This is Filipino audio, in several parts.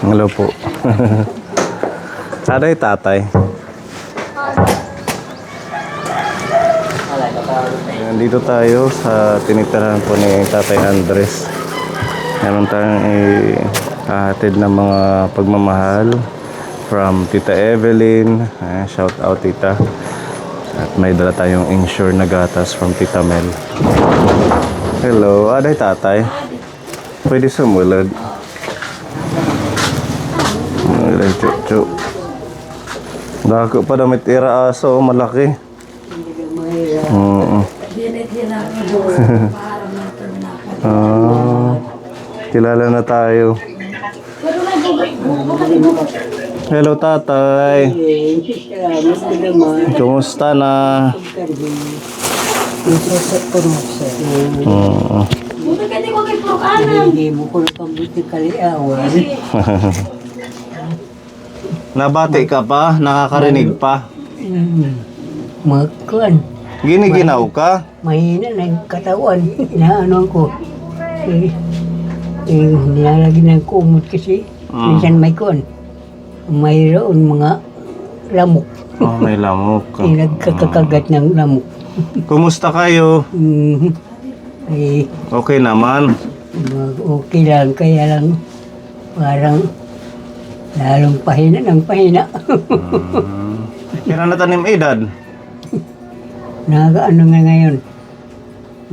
Hello po. Aday tatay. Nandito tayo sa tinitirahan po ni Tatay Andres. Meron tayong ihahatid ng mga pagmamahal from Tita Evelyn. Shout out tita. At may dala tayong insure na gatas from Tita Mel. Hello, aday tatay. Pwede sumulad. Chuchu. Dako pa damit ira aso, malaki. Kilala na tayo. Hello tatay. Kumusta na? Nabati ka pa? Nakakarinig pa? Magkuhan. Giniginaw ka? Mahina na yung katawan. Inaano ko. Nilalagyan ng kumot kasi. Minsan may kuhan. Mayroon mga lamok. Oh, may lamok. Nagkakagat ng lamok. Kumusta kayo? Okay naman. Okay lang. Kaya lang parang lalong pahina ng pahina. Kailan na tanim edad? Nakaano nga ngayon.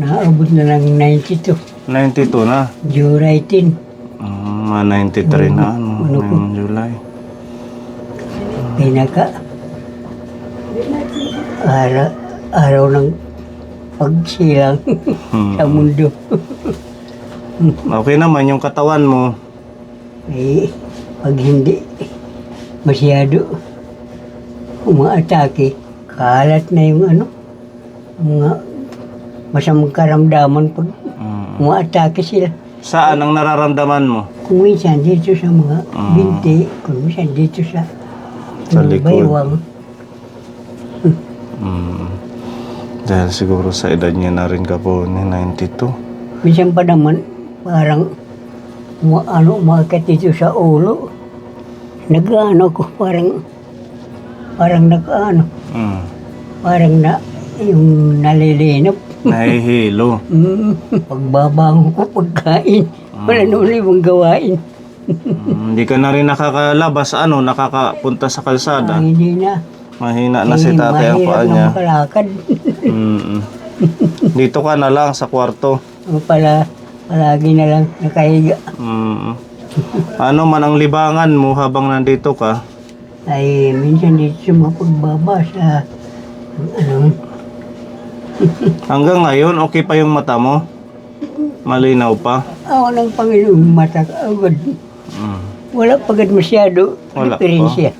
Naabot na lang 92. 92 na. July 10. Mga 93 na ngayong July. Pinaka araw ng pagsilang sa mundo. Okay naman yung katawan mo. Pag hindi masyado umaatake, kalat na yung mga masamang karamdaman pag umaatake sila. Saan ang nararamdaman mo? Kung minsan dito sa mga binti, kung minsan dito sa likod. baywang. Dahil siguro sa edad niya na rin ka po ni 92. Minsan pa naman parang umaakit dito sa ulo. Nag-ano ko parang parang na yung nalilinap. Nahihilo. Pagbabango ko pagkain, wala na ulit mong gawain. Hindi ka na rin nakakalabas, nakakapunta sa kalsada. Hindi na. Mahina na si tatay ang paa Mahirap niya. na makalakad. Dito ka na lang sa kwarto. Palagi na lang nakahiga. Ano man ang libangan mo habang nandito ka? Ay, minsan dito sa mga pagbaba sa Hanggang ngayon, okay pa yung mata mo? Malinaw pa? ako ng Panginoon mata agad. Wala pagad masyado. Wala Diferensya.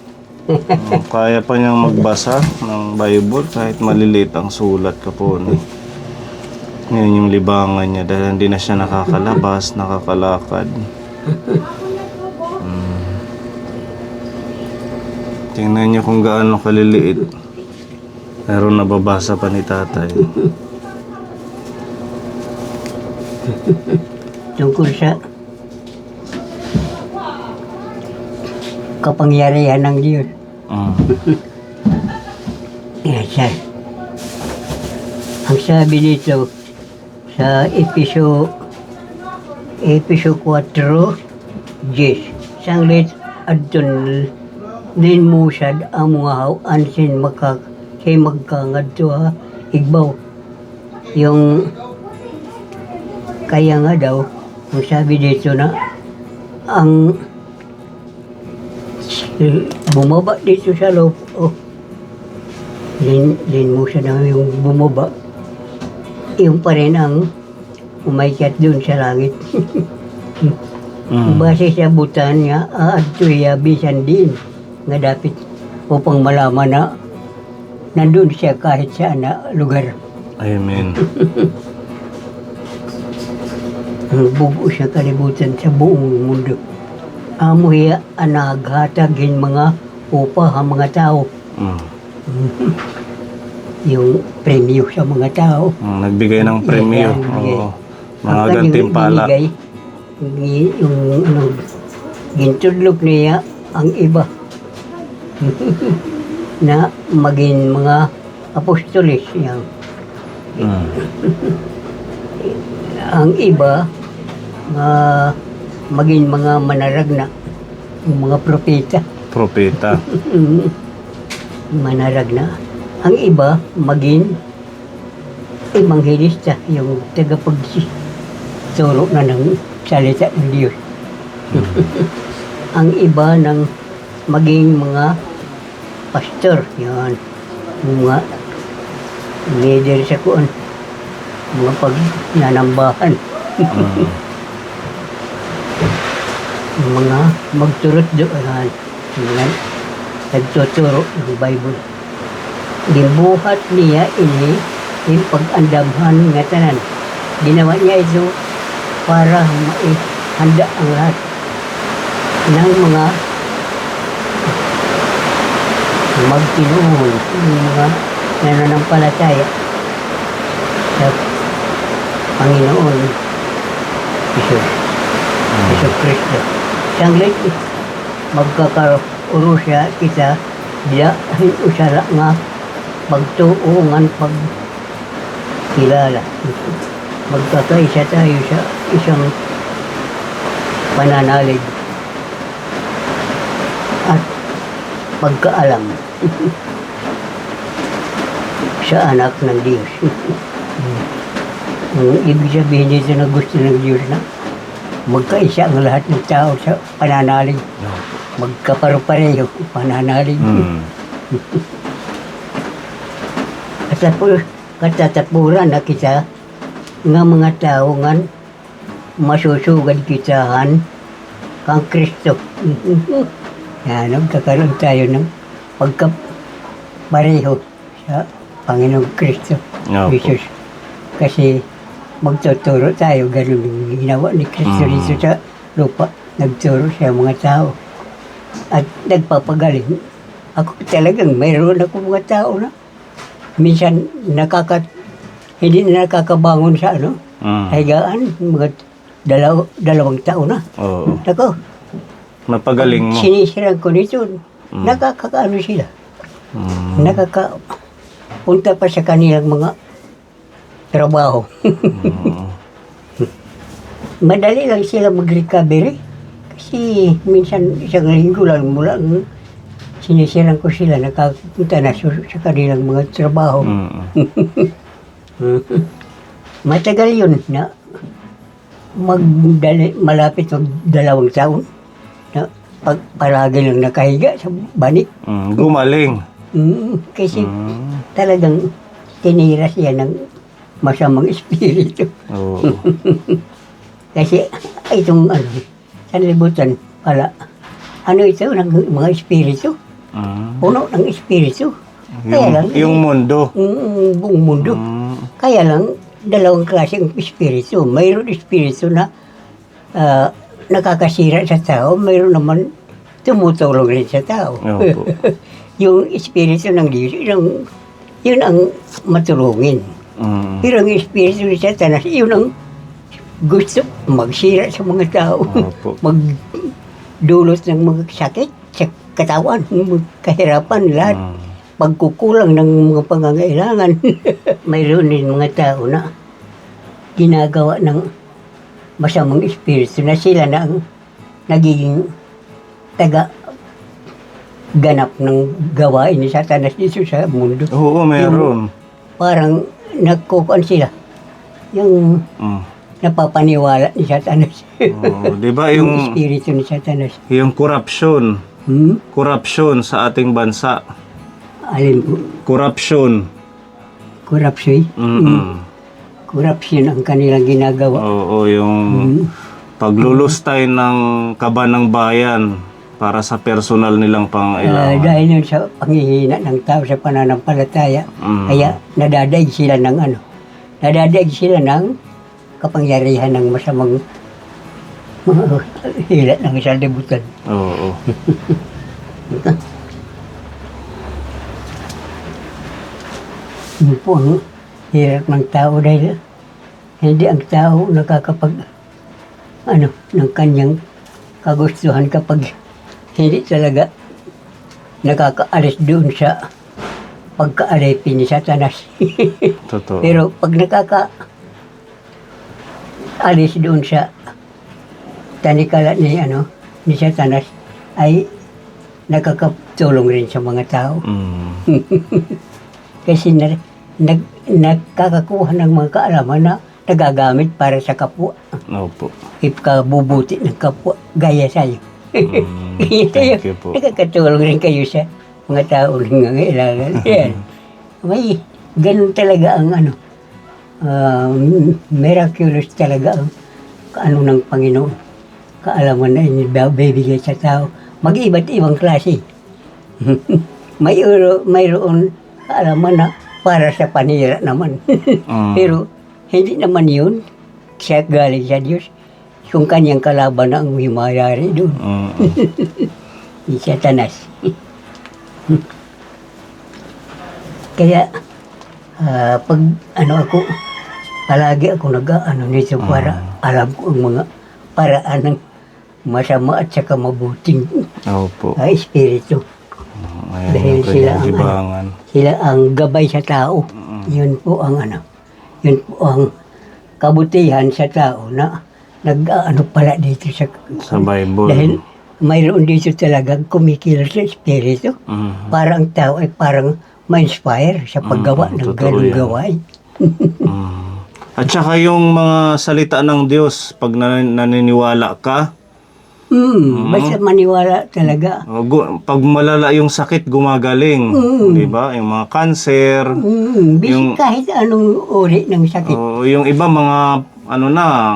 Kaya pa niyang magbasa ng Bible kahit maliliit ang sulat ka po. Ngayon yung libangan niya dahil hindi na siya nakakalabas, nakakalakad. Tingnan niyo kung gaano kaliliit. Pero nababasa pa ni tatay. Tungkol sa kapangyarihan ng Diyos. Yes, ang sabi dito sa Episo 4, sanglit adton din musad ang mga ansin magkangadto igbaw. Yung kaya nga daw, ang sabi dito na ang bumaba dito sa loob. Din musad na yung bumaba. Yung pa rin ang umaykat dun sa langit. Base sa butan nga, adto'y bisan din nga dapat upang malaman na nandun siya kahit saan na lugar. Amen. Ang bugo siya kalibutan sa buong mundo. Amo hiya anaghatagin mga upa ang mga tao. Yung premyo sa mga tao. Nagbigay ng premyo. Oo. Mga gantimpala. Yung gintudlog niya ang iba na maging mga apostolis yang Mm. ang iba maging mga manaragna, mga propeta. Propeta. Manaragna. Ang iba maging ebanghelista, yung tagapagturo na ng salita ng Diyos. Ang iba ng maging mga pastor, yan, mga leader sa kuan, mga pagnanambahan. Mga magturot doon, yan, nagtuturo ng Bible. Gibuhat niya ini yung pag-andamhan nga tanan. Ginawa niya ito para maihanda ang lahat ng mga magtinuon, ng mga nananampalataya sa Panginoon Isus Kristo. Sanglit, magkakaurusya kita diyahin usala nga pagtuungan, pagkilala. Magkakaisa tayo sa isang pananalig at pagkaalam sa anak ng Diyos. Ang ibig sabihin dito na gusto ng Diyos na magkaisa ang lahat ng tao sa pananalig. Magkaparu-pareho pananalig. At tapos katatapuran na kita nga mga tao nga masusugad kitahan kang Kristo. Yan, nagkakaroon tayo ng pagkapareho sa Panginoong Kristo. Jesus. Kasi magtuturo tayo, ganun yung ginawa ni Kristo dito sa lupa. Nagturo sa mga tao. At nagpapagaling. Ako talagang mayroon ako mga tao na minsan hindi na nakakabangon sa higaan, mga dalawang taon na. Oo. Ako, Napagaling mo. sinisirang ko nito, nakakakaano sila. Nakakapunta pa sa kanilang mga trabaho. Madali lang sila mag-recovery. Kasi minsan isang linggo lang mula sinisirang ko sila, nakapunta na sa kanilang mga trabaho. Matagal yun na malapit ng 2 taon na palagi lang nakahiga sa banik. Gumaling. Kasi talagang tinira siya ng masamang espiritu. Oo. Kasi itong sanlibutan pala, ito ng mga espiritu? Puno ng espiritu. Kaya lang, Yung mundo. buong mundo. Kaya lang, 2 klaseng espiritu. Mayroon espiritu na nakakasira sa tao, mayroon naman tumutulong rin sa tao. Opo. Yung espiritu ng Diyos, yun ang matulungin. Pero ang espiritu ni Satanas, yun ang gusto magsira sa mga tao. Opo. Magdulot ng mga sakit sa katawan, kahirapan, lahat. Pagkukulang ng mga pangangailangan. Mayroon din mga tao na ginagawa ng masamang espiritu na sila na ang nagiging ganap ng gawain ni Satanas dito sa mundo. Oo, meron. Parang nagkukuan sila. Yung napapaniwala ni Satanas. Oo, di ba yung espiritu ni Satanas. yung corruption sa ating bansa. Alin po? Corruption. Corruption. Corruption ang kanilang ginagawa. Oo, yung paglulustay ng kaba ng bayan para sa personal nilang pangailangan. Dahil yun sa panghihina ng tao sa pananampalataya, kaya nadadaig sila ng kapangyarihan ng masamang hila ng isang libutan. Oo. Yun po ang hirap ng tao dahil hindi ang tao nakakapag ng kanyang kagustuhan kapag hindi talaga nakakaalis doon sa pagkaalipin ni Satanas. Totoo. Pero pag nakakaalis doon sa tanikala ni Satanas, ay nakakatulong rin sa mga tao. Kasi nakakakuha ng mga kaalaman na nagagamit para sa kapwa. Opo. Ipakabubuti ng kapwa, gaya sa'yo. Kaya Thank you po. nakakatulong rin kayo sa mga tao rin nangailangan. Yan. May ganun talaga ang miraculous talaga ang ng Panginoon. Kaalaman na inibibigay sa tao. Mag-iba't ibang klase. Mayroon kaalaman na para sa panira naman. Pero hindi naman yun. Siya galing sa Diyos. Kung kanyang kalaban na ang humayari doon. Ni Satanas. Kaya, pag ako, palagi ako nito para alam ko ang mga paraan ng masama at saka mabuting Opo. espiritu. Ayan Dahil yung sila kanyang ang libangan. sila ang gabay sa tao. Yun po ang yun po ang kabutihan sa tao na pala dito sa Bible. Dahil mayroon dito talagang kumikilos sa espiritu. Para ang tao ay parang ma-inspire sa paggawa ng totoo ganung yan. gawain. At saka yung mga salita ng Diyos, pag naniniwala ka, Basta maniwala talaga. pag malala yung sakit, gumagaling. Di ba? Yung mga cancer, Yung, kahit anong uri ng sakit. yung iba mga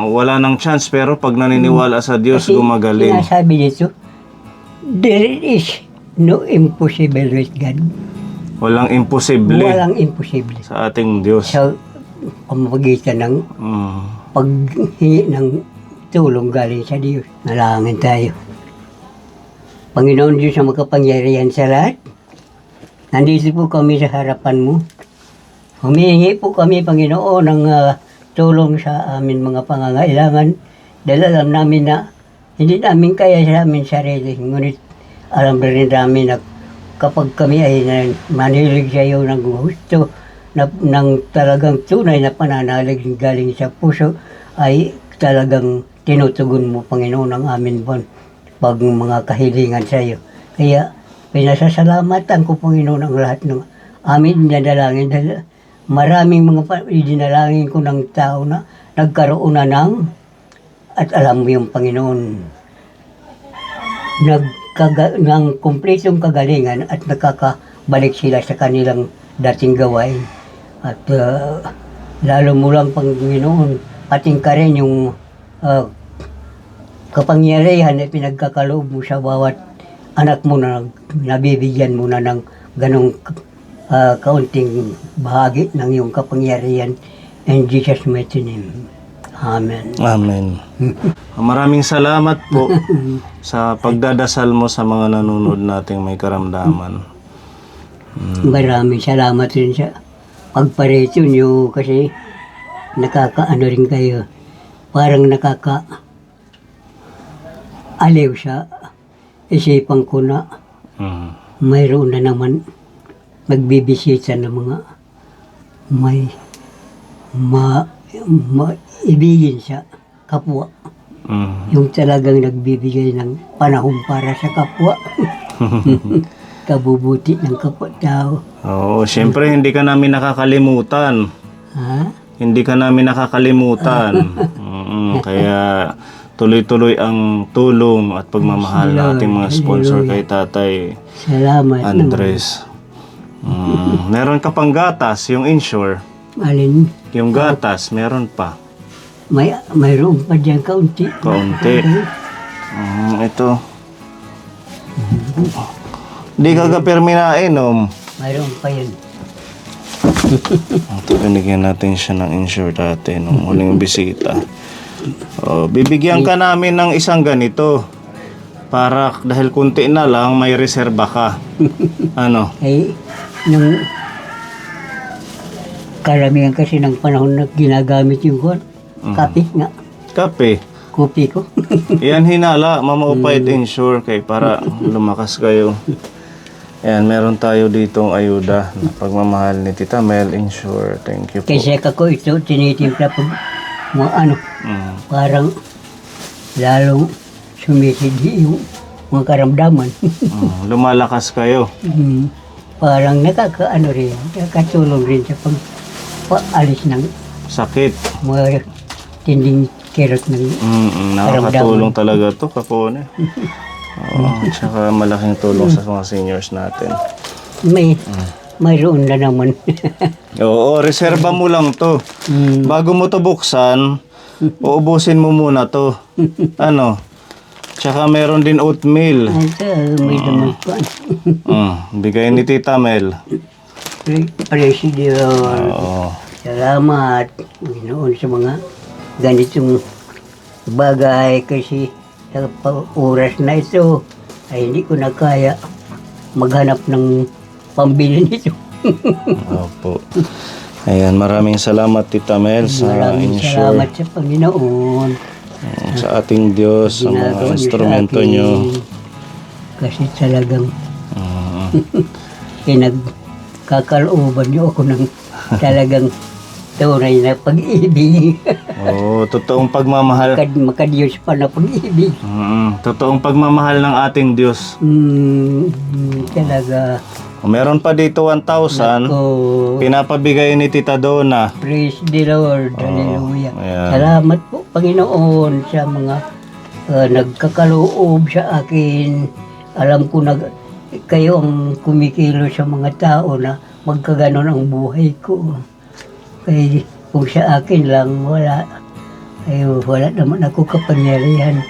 wala nang chance, pero pag naniniwala sa Diyos, Kasi gumagaling. sinasabi dito, there is no impossible with God. Walang imposible Walang imposible. sa ating Diyos. Sa pamamagitan ng paghingi ng tulong galing sa Diyos. Nalangin tayo. Panginoon Diyos na makapangyarihan sa lahat, nandito po kami sa harapan mo. Humihingi po kami, Panginoon, ng tulong sa amin mga pangangailangan dahil alam namin na hindi namin kaya sa amin sarili. Ngunit alam rin namin na kapag kami ay manilig sa iyo ng gusto, ng talagang tunay na pananalig galing sa puso, ay talagang tinutugon mo, Panginoon, ang amin pag mga kahilingan sa iyo. Kaya pinasasalamatan ko, Panginoon, ang lahat ng amin dinadalangin dahil maraming mga dinalangin ko ng tao na nagkaroon na at alam mo yung Panginoon, ng kumpletong kagalingan at nakakabalik sila sa kanilang dating gawain. At lalo mo lang, Panginoon, pating ka rin yung kapangyarihan na pinagkakaloob mo sa bawat anak mo na nabibigyan mo na ng ganong kaunting bahagi ng iyong kapangyarihan. In Jesus' mighty name. Amen. Amen. Maraming salamat po sa pagdadasal mo sa mga nanonood nating may karamdaman. Maraming salamat rin sa pagparito nyo kasi nakakaano rin kayo. Parang nakaka-aliw sa isipan ko na mayroon na naman magbibisita ng mga may ibigin sa kapwa. Yung talagang nagbibigay ng panahon para sa kapwa. Kabubuti ng kapwa-tao. Oo, siyempre hindi ka namin nakakalimutan. Ha? Hindi ka namin nakakalimutan. Kaya tuloy-tuloy ang tulong at pagmamahal ng ating mga sponsor kay Tatay Salamat Andres. Meron ka pang gatas, yung Insure. Alin? Yung gatas, meron pa. Mayroon pa dyan kaunti. Kaunti. Ito. Di ka kapirmi na inom. Mayroon pa yun. Ito, binigyan natin siya ng Insure dati nung huling bisita. Bibigyan ka namin ng isang ganito. Para dahil kunti na lang, may reserba ka. Ano? Ay, nung karamihan kasi ng panahon na ginagamit yung kape nga. Kape. kopi ko. Yan hinala, Mama Upay Ensure kay para lumakas kayo. Ayan, meron tayo ditong ayuda na pagmamahal ni Tita Mel Ensure. Thank you po. Kaysa kako ito, tinitimpla pag mga ano, Mm. parang lalong sumisidi yung mga karamdaman. Lumalakas kayo. Parang nakakaano rin, nakakatulong rin sa pag-paalis ng Sakit. mga tinding kirot ng Nakakatulong talaga to, Kapone. Oo, tsaka malaking tulong sa mga seniors natin. mayroon na naman. Oo, reserba mo lang to. Bago mo to buksan, uubusin mo muna to. Ano? Tsaka meron din oatmeal. May naman pa. Bigay ni Tita Mel. President, Oo. salamat Ginoon sa mga ganitong bagay kasi sa oras na ito ay hindi ko na kaya maghanap ng pambili nito. Opo. Ayan, maraming salamat Tita Mel sa Maraming Ensure. salamat sa Panginoon. Sa ating Diyos, sa mga Ginagawa niyo sa instrumento akin. nyo. Kasi talagang pinagkakalooban niyo ako ng talagang tunay na pag-ibig. Oo, totoong pagmamahal. Makadiyos pa na pag-ibig. Totoong pagmamahal ng ating Diyos. Talaga. Meron pa dito 1,000. Ako, Pinapabigay ni Tita Donna. praise the Lord. Hallelujah. ayan. Salamat po, Panginoon, sa mga nagkakaloob sa akin. Alam ko na kayo ang kumikilo sa mga tao na magkaganon ang buhay ko. Kaya kung sa akin lang, wala naman ako kapangyarihan.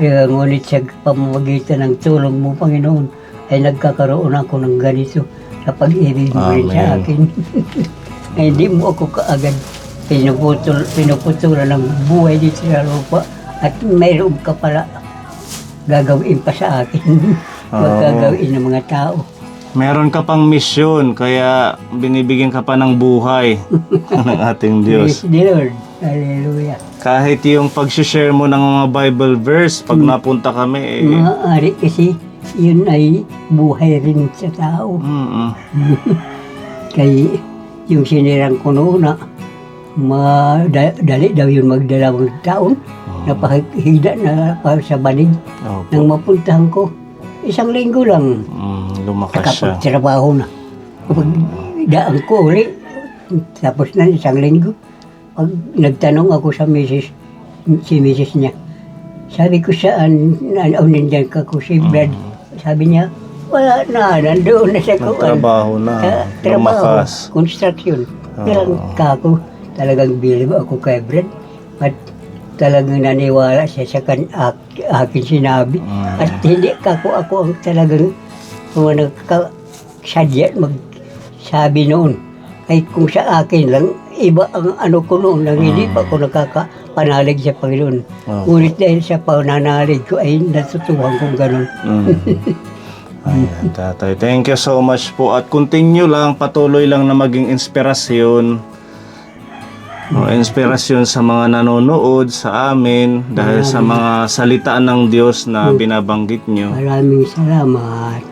Ngunit sa pamamagitan ng tulong mo, Panginoon, ay nagkakaroon ako ng ganito sa pag-ibig mo rin sa Amen. akin. Ay, hindi mo ako kaagad pinuputulan ng buhay dito sa lupa at mayroon ka pala gagawin pa sa akin. Magagawin ng mga tao. Meron ka pang misyon, kaya binibigyan ka pa ng buhay ng ating Diyos. Praise the Lord. Hallelujah. Kahit yung pag-share mo ng mga Bible verse, pag napunta kami, Maaari kasi yun ay buhay rin sa tao. Kaya yung sinirang ko noon na dali daw yun magdalawang taon, napahida na pa sa banig. Opo. Nang mapuntahan ko, 1 linggo lang, Lumakas siya. nakapagtrabaho na. Kapag daan ko uli, tapos na 1 linggo. Pag nagtanong ako sa si misis niya, sabi ko saan, nandiyan ka ko si Brad. Sabi niya, wala na, nandoon na sa kuwan. Nagtrabaho na. Sa trabaho, Lumakas. construction. Pero kako, talagang bilib ako kay Brad. At talagang naniwala siya sa akin sinabi. At hindi ako ang talagang nagkasadya magsabi noon. Ay kung sa akin lang, iba ang ano ko noon, nang hindi pa ako nakakapanalig sa Panginoon. Ngunit dahil sa pananalig ko ay natutuhan kong ganun. Ayan, tatay. Thank you so much po. At continue lang, patuloy lang na maging inspirasyon. Inspirasyon sa mga nanonood sa amin dahil sa mga salitaan ng Diyos na binabanggit nyo. Maraming salamat.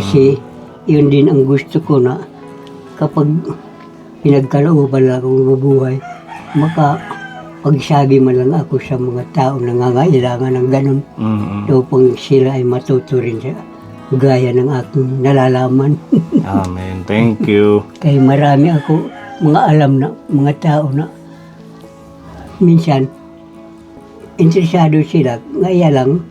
Kasi yun din ang gusto ko na kapag pinagkalooban lang akong mabuhay, makapagsabi man lang ako sa mga tao na nangangailangan ng ganun. Upang sila ay matuto rin sa gaya ng aking nalalaman. Amen. Thank you. Kaya marami ako mga alam na mga tao na minsan interesado sila. Ngaya lang,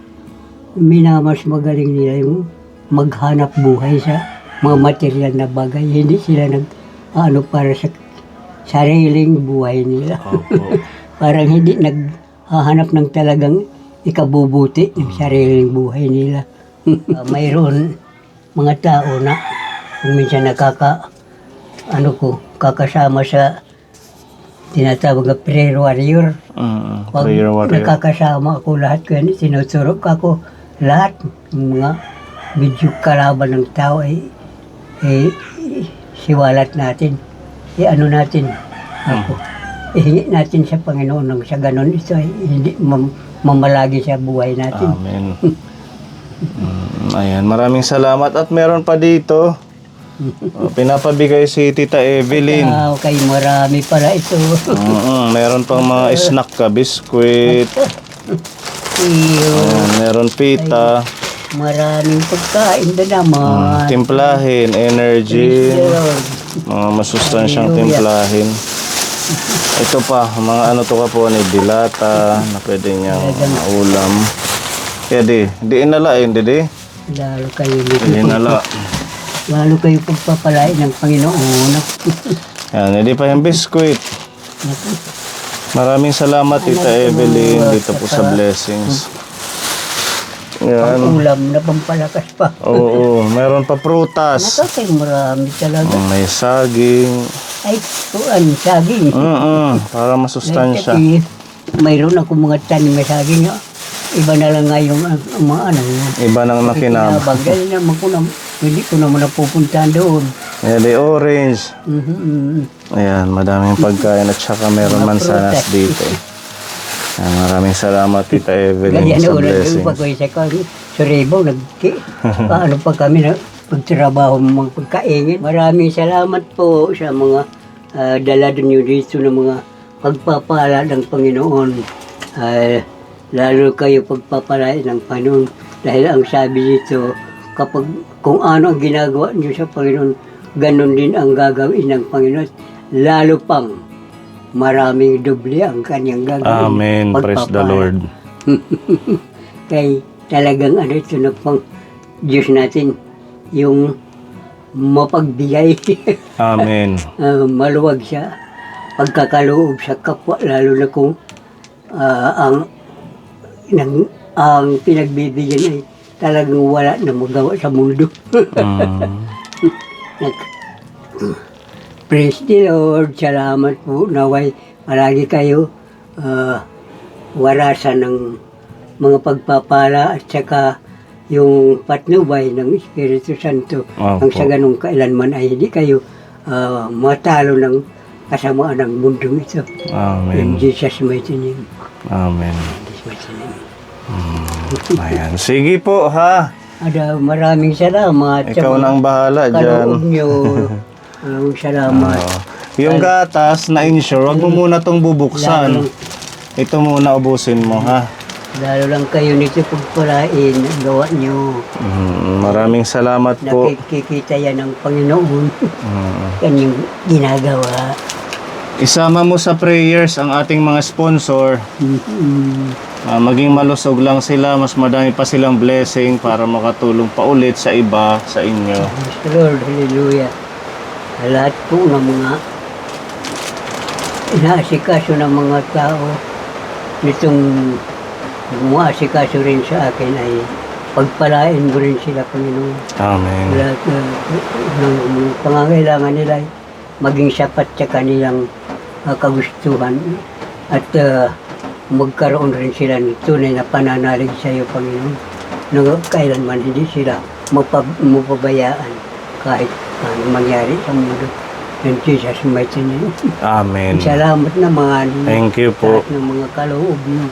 minamas magaling nila yung maghanap buhay sa mga material na bagay. Hindi sila para sa sariling buhay nila. Parang hindi naghahanap ng talagang ikabubuti ng sariling buhay nila. Mayroon mga tao na kung minsan kakasama sa tinatawag na prayer warrior. Pag Prayer warrior. nakakasama ako lahat ko yan, tinuturo ako lahat ng mga medyo kalaban ng tao siwalat natin. Ano natin? Ihingi natin sa Panginoon nang sa ganon ito ay hindi mamalagi sa buhay natin. Amen. Ayan, maraming salamat. At meron pa dito. Pinapabigay si Tita Evelyn. Kay marami pala ito. Meron pang mga snack ka, biskwit. Iyo, Ayan, meron pita. maraming pagkain na naman. Timplahin, energy. Mga masustansyang timplahin. Ito pa, mga ano to ka po ni dilata na pwede niyang ulam. Kaya di inalain, di. Lalo kayo Di inala. Lalo kayo pagpapalain ng Panginoon. Yan, hindi pa yung biskwit. Naku, Maraming salamat, Tita Evelyn, dito po sa blessings. Yan. ulam na pampalakas pa. Oo, meron pa prutas. Nakakay marami talaga. May saging. Ay, kuan, saging. Para masustansya. Kasi mayroon ako mga tanim na saging. Iba na lang nga yung mga ano. Iba nang nakinam. Dahil naman hindi ko naman napupuntahan doon. Yan, orange. Ayan, madaming pagkain at saka meron Mga mansanas prutas. dito. Ayan, maraming salamat, Tita Evelyn, Ganyan sa na ulit blessings. yung pag-isa ko. Sa Rebo, paano pa kami na pagtrabaho mga pagkaingin. Maraming salamat po sa mga dala nyo dito ng mga pagpapala ng Panginoon. Lalo kayo pagpapalain ng Panginoon. Dahil ang sabi dito, kung ano ang ginagawa nyo sa Panginoon, ganon din ang gagawin ng Panginoon. Lalo pang maraming doble ang kanyang gagawin. Amen. Praise the Pagpapala. Lord. Kay talagang ano ito na pang Diyos natin, yung mapagbigay, Amen. maluwag siya, pagkakaloob sa kapwa, lalo na kung ang pinagbibigyan ay talagang wala na magawa sa mundo. Praise the Lord, salamat po, naway palagi kayo warasan ng mga pagpapala at saka yung patnubay ng Espiritu Santo. Opo. Ang sa ganung kailanman ay hindi kayo matalo ng kasamaan ng mundong ito. In Amen. Jesus' mighty name. Amen. Jesus' mighty name. Ayan. Sige po, ha? Maraming salamat. Ikaw na ang bahala kaloob dyan. nyo. Maraming salamat. Yung gatas na insure, wag mo muna tong bubuksan. Ito muna ubusin mo, ha? Lalo lang kayo nito pagpalain ang gawa nyo. Maraming salamat po. Nakikita yan ng Panginoon. Kanyang ginagawa. Isama mo sa prayers ang ating mga sponsor. Maging malusog lang sila, mas madami pa silang blessing para makatulong pa ulit sa iba, sa inyo. Praise the Lord, hallelujah. Sa lahat po ng mga inaasikaso ng mga tao, nitong umaasikaso rin sa akin ay pagpalain mo rin sila, Panginoon. Amen. Lahat ng pangangailangan nila ay maging sapat sa kanilang kagustuhan at magkaroon rin sila ng tunay na pananalig sa iyo, Panginoon. Na kailanman hindi sila mapabayaan kahit ano mangyari sa mundo. In Jesus' mighty name. Amen. Salamat naman Thank you po. sa lahat ng mga kaloob mo.